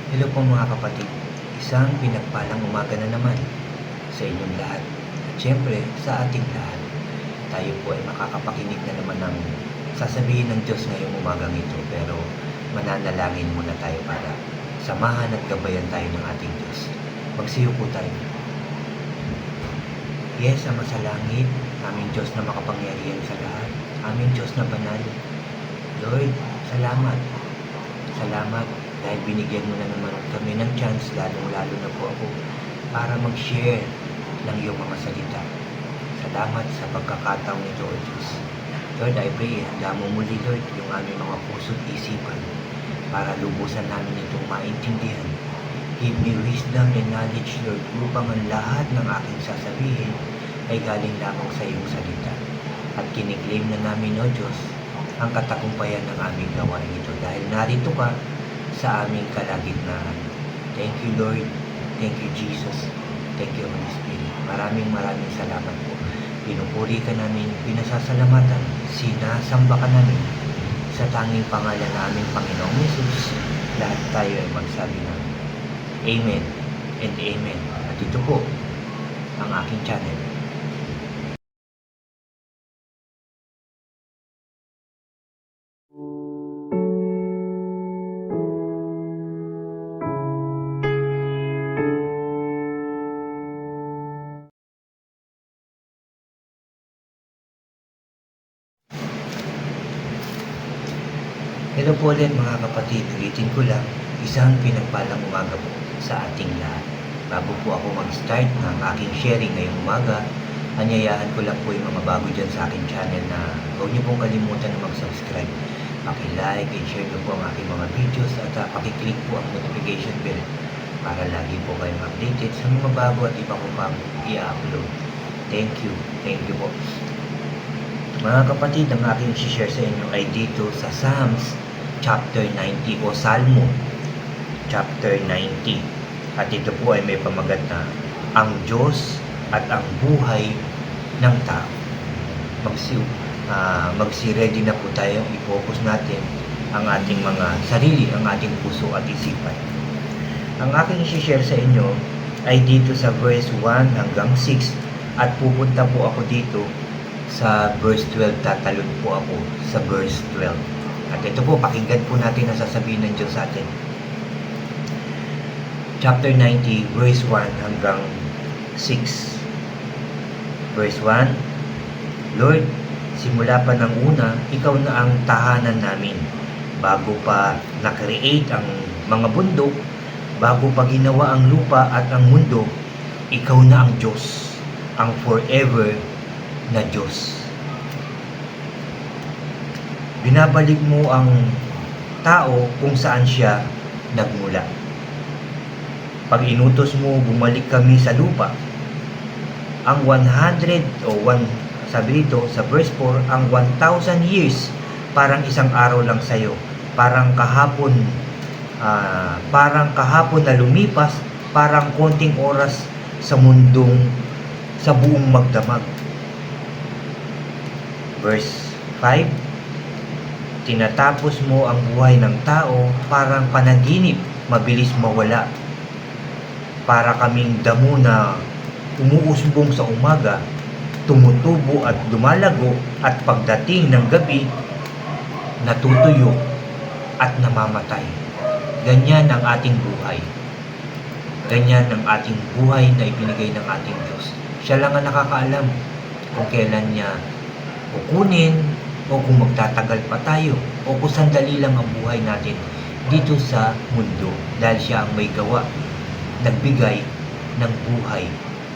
Hello po mga kapatid, isang pinagpalang umaga na naman sa inyong lahat. At syempre, sa ating lahat, tayo po ay makakapakinig na naman ng sasabihin ng Diyos ngayong umagang ito. Pero mananalangin muna tayo para samahan at gabayan tayo ng ating Diyos. Magsiyo po tayo. Yes, Ama sa langit, aming Diyos na makapangyarihan sa lahat, aming Diyos na banal. Lord, salamat. Salamat dahil binigyan mo na naman kami ng chance, lalong-lalo na po ako, para mag-share ng iyong mga salita. Salamat sa pagkakataong ito, O Diyos. Lord, I pray, handa mo muli, Lord, yung aming mga puso't isipan para lubusan namin itong maintindihan. Give me wisdom and knowledge, Lord, upang ang lahat ng aking sasabihin ay galing lamang sa iyong salita. At kiniklaim na namin, O Diyos, ang katagumpayan ng aming gawain ito dahil narito ka sa aming kalagitnaan. Thank you, Lord. Thank you, Jesus. Thank you, Holy Spirit. Maraming salamat po. Pinupuri ka namin, pinasasalamatan, sinasamba ka namin sa tanging pangalan na aming Panginoong Jesus. Lahat tayo ay magsabi ng Amen and Amen. At ito po ang aking channel. Hello po ulit mga kapatid, ulitin ko lang, isang pinagpalang umaga po sa ating lahat. Bago po ako mag-start ng aking sharing ngayong umaga, anyayahan ko lang po yung mga bago dyan sa aking channel na huwag niyo pong kalimutan na mag-subscribe. Paki-like and share niyo po ang aking mga videos at paki-click po ang notification bell para lagi po kayong updated sa mga bago at iba ko pang i-upload. Thank you po. Mga kapatid, ang aking share sa inyo ay dito sa Psalms chapter 90 o Salmo chapter 90. At ito po ay may pamagat na ang Diyos at ang buhay ng tao. Magsi-ready na po tayo, i-focus natin ang ating mga sarili, ang ating puso at isipan. Ang aking share sa inyo ay dito sa verse 1 hanggang 6 at pupunta po ako dito sa verse 12, tatalon po ako sa verse 12. At ito po, pakinggan po natin ang sasabihin ng Diyos sa atin. Chapter 90, verse 1 hanggang 6. Verse 1, Lord, simula pa ng una, ikaw na ang tahanan namin. Bago pa na-create ang mga bundok, bago pa ginawa ang lupa at ang mundo, ikaw na ang Diyos, ang forever na Diyos. Binabalik mo ang tao kung saan siya nagmula. Pag inutos mo, bumalik kami sa lupa. Ang 100 sabi dito sa verse 4, ang 1,000 years parang isang araw lang sa'yo. Parang kahapon na lumipas, parang konting oras sa buong magdamag. Verse 5, tinatapos mo ang buhay ng tao parang panaginip, mabilis mawala. Para kaming damo na umuusbong sa umaga, tumutubo at lumalago at pagdating ng gabi, natutuyo at namamatay. Ganyan ang ating buhay. Ganyan ang ating buhay na ibinigay ng ating Diyos. Siya lang ang nakakaalam kung kailan niya kukunin o kung magtatagal pa tayo o kung sandali lang ang buhay natin dito sa mundo dahil siya ang may gawa, nagbigay ng buhay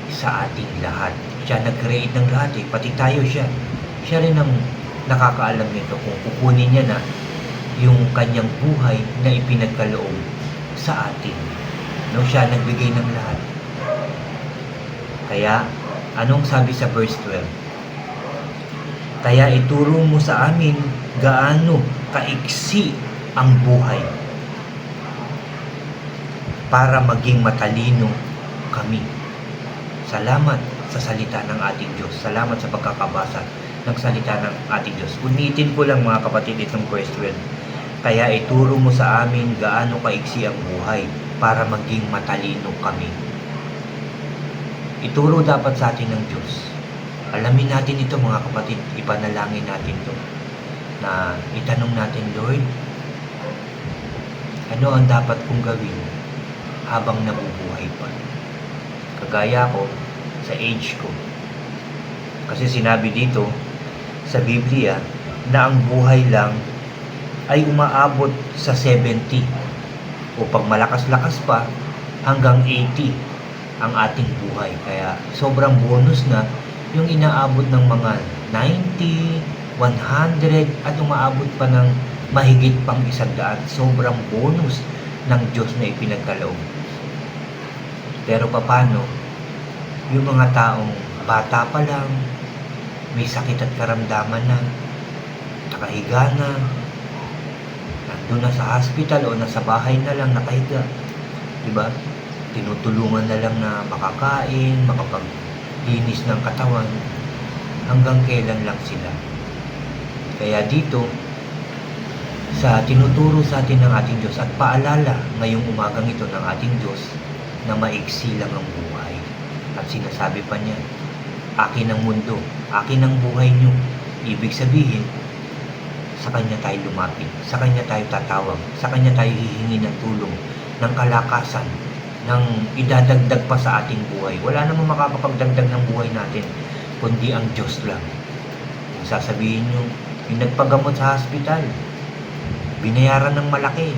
sa ating lahat. Siya nag-create ng lahat pati tayo siya rin ang nakakaalam nito kung kukunin niya na yung kanyang buhay na ipinagkaloob sa atin. Siya nagbigay ng lahat. Kaya anong sabi sa verse 12? Kaya ituro mo sa amin gaano kaiksi ang buhay para maging matalino kami. Salamat sa salita ng ating Diyos. Salamat sa pagkakabasa ng salita ng ating Diyos. Unitin ko lang mga kapatid itong verse 12. Kaya ituro mo sa amin gaano kaiksi ang buhay para maging matalino kami. Ituro dapat sa atin ng Diyos. Alamin natin ito mga kapatid, ipanalangin natin ito. Na itanong natin, Lord, ano ang dapat kong gawin habang nabubuhay pa? Kagaya ko sa age ko. Kasi sinabi dito sa Biblia na ang buhay lang ay umaabot sa 70 o pag malakas-lakas pa hanggang 80 ang ating buhay. Kaya sobrang bonus na yung inaabot ng mga 90, 100 at umaabot pa ng mahigit pang 100. Sobrang bonus ng Diyos na ipinagkaloob. Pero paano yung mga taong bata pa lang, may sakit at karamdaman na, nakahiga na, nandun na sa hospital o nasa bahay na lang nakahiga, diba? Tinutulungan na lang na makakain, makapaglinis ng katawan, hanggang kailan lang sila. Kaya dito, sa tinuturo sa atin ng ating Diyos at paalala ngayong umagang ito ng ating Diyos na maiksi lang ang buhay. At sinasabi pa niya, akin ang mundo, akin ang buhay niyo. Ibig sabihin, sa Kanya tayo lumapit, sa Kanya tayo tatawag, sa Kanya tayo hihingi ng tulong, ng kalakasan, ng idadagdag pa sa ating buhay. Wala namang makakapagdagdag ng buhay natin, kundi ang Diyos lang. Kung sasabihin nyo, yung nagpagamot sa hospital, binayaran ng malaki,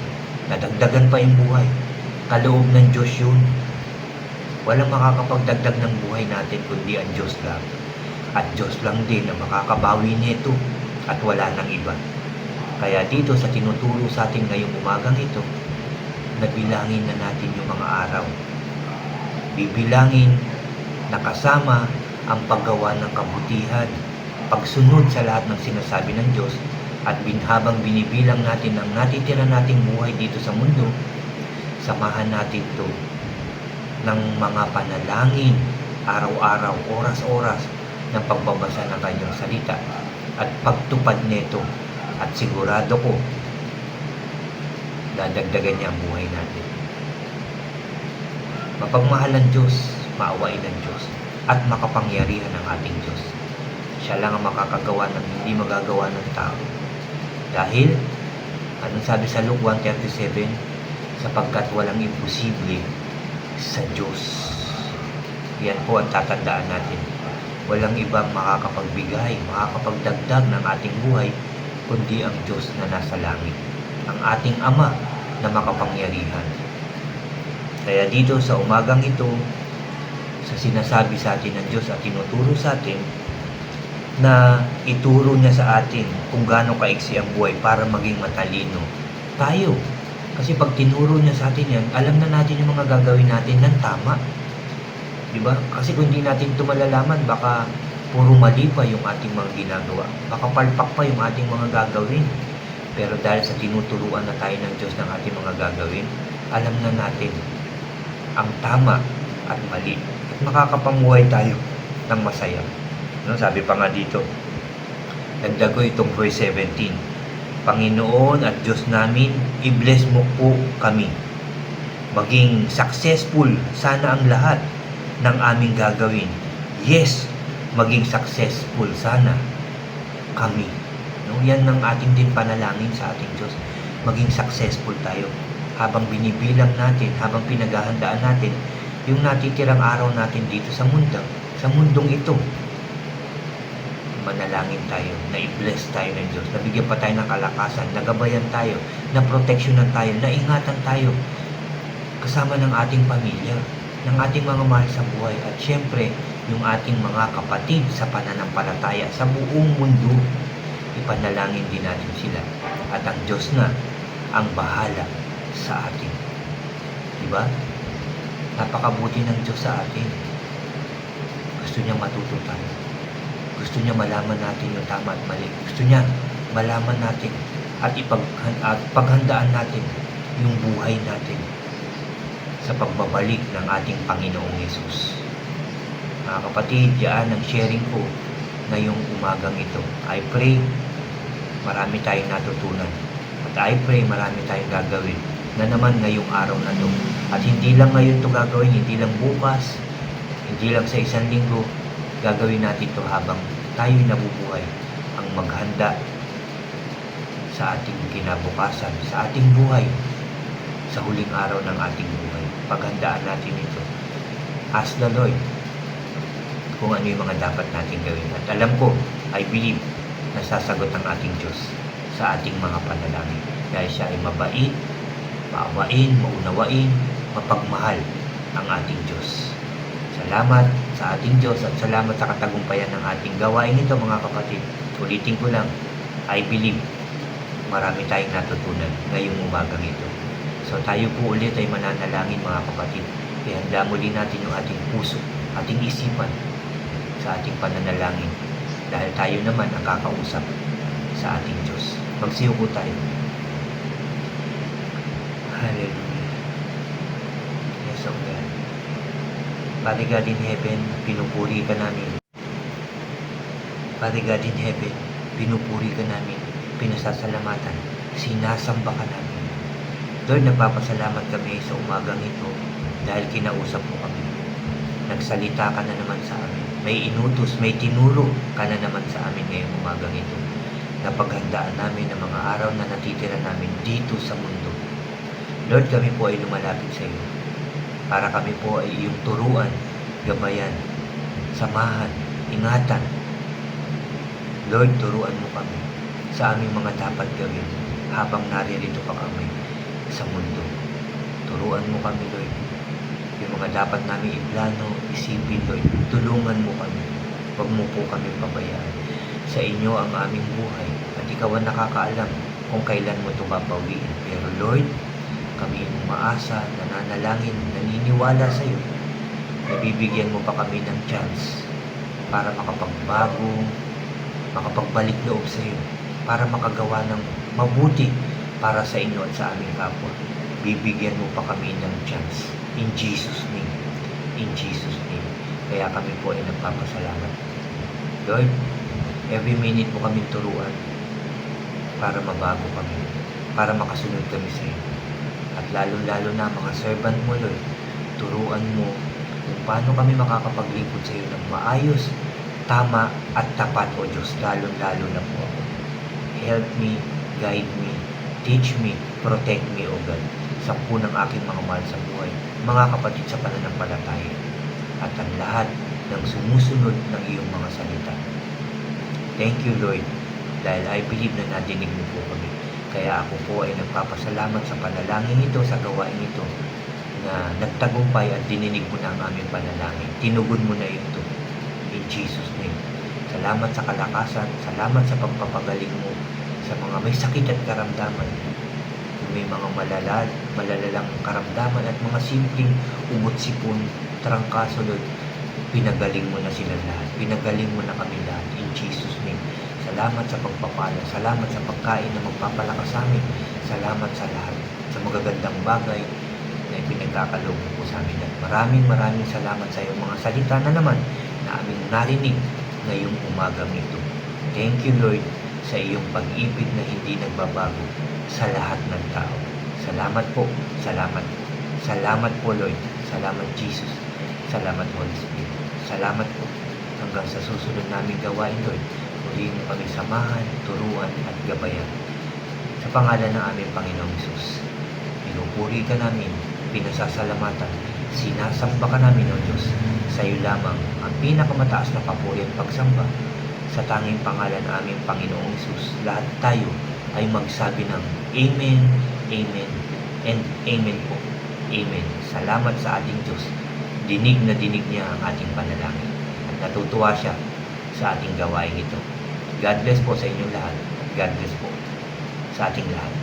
nadagdagan pa yung buhay. Kaloob ng Diyos yun. Walang makakapagdagdag ng buhay natin, kundi ang Diyos lang. At Diyos lang din ang makakabawi nito at wala nang iba. Kaya dito sa tinuturo sa atin ngayong umagang ito, nabilangin na natin yung mga araw. Bibilangin na kasama ang paggawa ng kabutihan, pagsunod sa lahat ng sinasabi ng Diyos, at habang binibilang natin ang natitira nating buhay dito sa mundo, samahan natin ito ng mga panalangin, araw-araw, oras-oras, ng pagbabasa ng Kanyang salita at pagtupad nito. At sigurado ko, dadagdagan niya ang buhay natin. Mapagmahal ang Diyos, maawain ng Diyos, at makapangyarihan ng ating Diyos. Siya lang ang makakagawa ng hindi magagawa ng tao. Dahil, anong sabi sa Luke 1:37? Sapagkat walang imposible sa Diyos. Yan po ang tatandaan natin. Walang ibang makakapagbigay, makakapagdagdag ng ating buhay, kundi ang Diyos na nasa langit. Ang ating Ama na makapangyarihan. Kaya dito sa umagang ito, sa sinasabi sa atin ng Diyos at tinuturo sa atin, na ituro niya sa atin kung gaano kaiksi ang buhay para maging matalino tayo. Kasi pag tinuro niya sa atin yan, alam na natin yung mga gagawin natin ng tama. Diba? Kasi kung hindi natin ito malalaman, baka puro mali pa yung ating mga ginagawa. Baka palpak pa yung ating mga gagawin. Pero dahil sa tinuturuan na tayo ng Diyos ng ating mga gagawin, alam na natin ang tama at mali. At makakapamuhay tayo ng masaya. No, sabi pa nga dito, dagdag ko itong verse 17, Panginoon at Diyos namin, i-bless mo po kami. Maging successful sana ang lahat ng aming gagawin. Yes, maging successful sana kami. No, yan ang ating din panalangin sa ating Diyos. Maging successful tayo habang binibilang natin, habang pinaghahandaan natin yung natitirang araw natin dito sa mundo, sa mundong ito. Manalangin tayo, na i-bless tayo ng Diyos, nabigyan pa tayo ng kalakasan, nagabayan tayo, na proteksyonan tayo, na ingatan tayo, kasama ng ating pamilya, ng ating mga mahal sa buhay, at syempre, yung ating mga kapatid sa pananampalataya sa buong mundo. Ipanalangin din natin sila. At ang Diyos na ang bahala sa atin. Diba? Napakabuti ng Diyos sa atin. Gusto niya matuto tayo. Gusto niya malaman natin yung tama at mali. Gusto niya malaman natin at paghandaan natin yung buhay natin sa pagbabalik ng ating Panginoong Yesus. Mga kapatid, yan ang sharing ko ngayong umagang ito. I pray marami tayong natutunan At I pray marami tayong gagawin na naman ngayong araw na to. At hindi lang ngayon to gagawin, hindi lang bukas, hindi lang sa isang linggo, gagawin natin to habang tayo'y nabubuhay. Ang maghanda sa ating kinabukasan, sa ating buhay, sa huling araw ng ating buhay. Paghandaan natin ito. Ask the Lord kung ano yung mga dapat natin gawin. At alam ko, I believe, na sasagot ang ating Diyos sa ating mga panalangin. Dahil siya ay mabait, maawain, maunawain, mapagmahal ang ating Diyos. Salamat sa ating Diyos at salamat sa katagumpayan ng ating gawain ito, mga kapatid. Ulitin ko lang, I believe, marami tayong natutunan ngayong umagang ito. So tayo po ulit ay mananalangin, mga kapatid. Ihanda muli natin yung ating puso, ating isipan sa ating pananalangin. Dahil tayo naman ang kakausap sa ating Diyos. Magsiyo po tayo. Hallelujah. Yes, O God. Father God in heaven, pinupuri ka namin. Father God in heaven, pinupuri ka namin, pinasasalamatan, sinasamba ka namin. Lord, nagpapasalamat kami sa umagang ito dahil kinausap mo kami. Nagsalita ka na naman sa amin. May inutos, may tinuro ka na naman sa amin ngayong umagang ito. Napaghandaan namin ang mga araw na natitira namin dito sa mundo. Lord, kami po ay lumalapit sa iyo. Para kami po ay iyong turuan, gabayan, samahan, ingatan. Lord, turuan mo kami sa aming mga dapat gawin habang naririto pa kami sa mundo. Turuan mo kami, Lord. Yung mga dapat namin iplano, isipin, Lord. Tulungan mo kami. Huwag mo po kami pabayaan. Sa inyo ang aming buhay at ikaw ang nakakaalam kung kailan mo ito babawiin. Pero Lord, kami umaasa, nananalangin, naniniwala sa iyo. Nabibigyan mo pa kami ng chance para makapagbago, makapagbalik loob sa iyo, para makagawa ng mabuti para sa inyo at sa aming kapwa. Bibigyan mo pa kami ng chance. In Jesus' name. In Jesus' name. Kaya kami po ay nagpapasalamat. Lord, every minute mo kami turuan para mabago kami, para makasunod kami sa iyo. At lalo-lalo na mga servant mo, Lord, turuan mo kung paano kami makakapaglingkod sa iyo ng maayos, tama at tapat, O Diyos. Lalo-lalo na po ako. Help me, guide me, teach me, protect me, O God, sa ng aking mga mahal sa buhay, mga kapatid sa pananampalataya, at ang lahat ng sumusunod ng iyong mga salita. Thank you, Lord, dahil I believe na nadinig mo po kami. Kaya ako po ay nagpapasalamat sa panalangin ito, sa gawain ito, na nagtagumpay at dininig mo na ang aming panalangin. Tinugon mo na ito. In Jesus' name. Salamat sa kalakasan, salamat sa pagpapagaling mo sa mga may sakit at karamdaman. Kung may mga malalalang karamdaman at mga simpleng umot-sipon, trangkaso, Lord, pinagaling mo na sila lahat. Pinagaling mo na kami lahat. In Jesus' name. Salamat sa pagpapala. Salamat sa pagkain na magpapalakas sa amin. Salamat sa lahat. Sa magagandang bagay na ipinagkakaloob mo po sa amin. At maraming salamat sa iyong mga salita na naman na aming narinig ngayong umagang ito. Thank you, Lord, sa iyong pag-ibig na hindi nagbabago sa lahat ng tao. Salamat po. Salamat po. Salamat po, Lord. Salamat, Jesus. Salamat, Holy Spirit. Salamat po. Hanggang sa susunod naming gawain, Lord, muli mo kami samahan, turuan at gabayan. Sa pangalan ng aming Panginoong Hesus, pinupuri ka namin, pinasasalamatan, sinasamba ka namin, O Diyos. Sa iyo lamang ang pinakamataas na papuri at pagsamba. Sa tanging pangalan ng aming Panginoong Hesus, lahat tayo ay magsabi ng Amen, Amen, and Amen po. Amen. Salamat sa ating Diyos. Dinig na dinig niya ang ating panalangin. At natutuwa siya sa ating gawain ito. God bless po sa inyong lahat. God bless po sa ating lahat.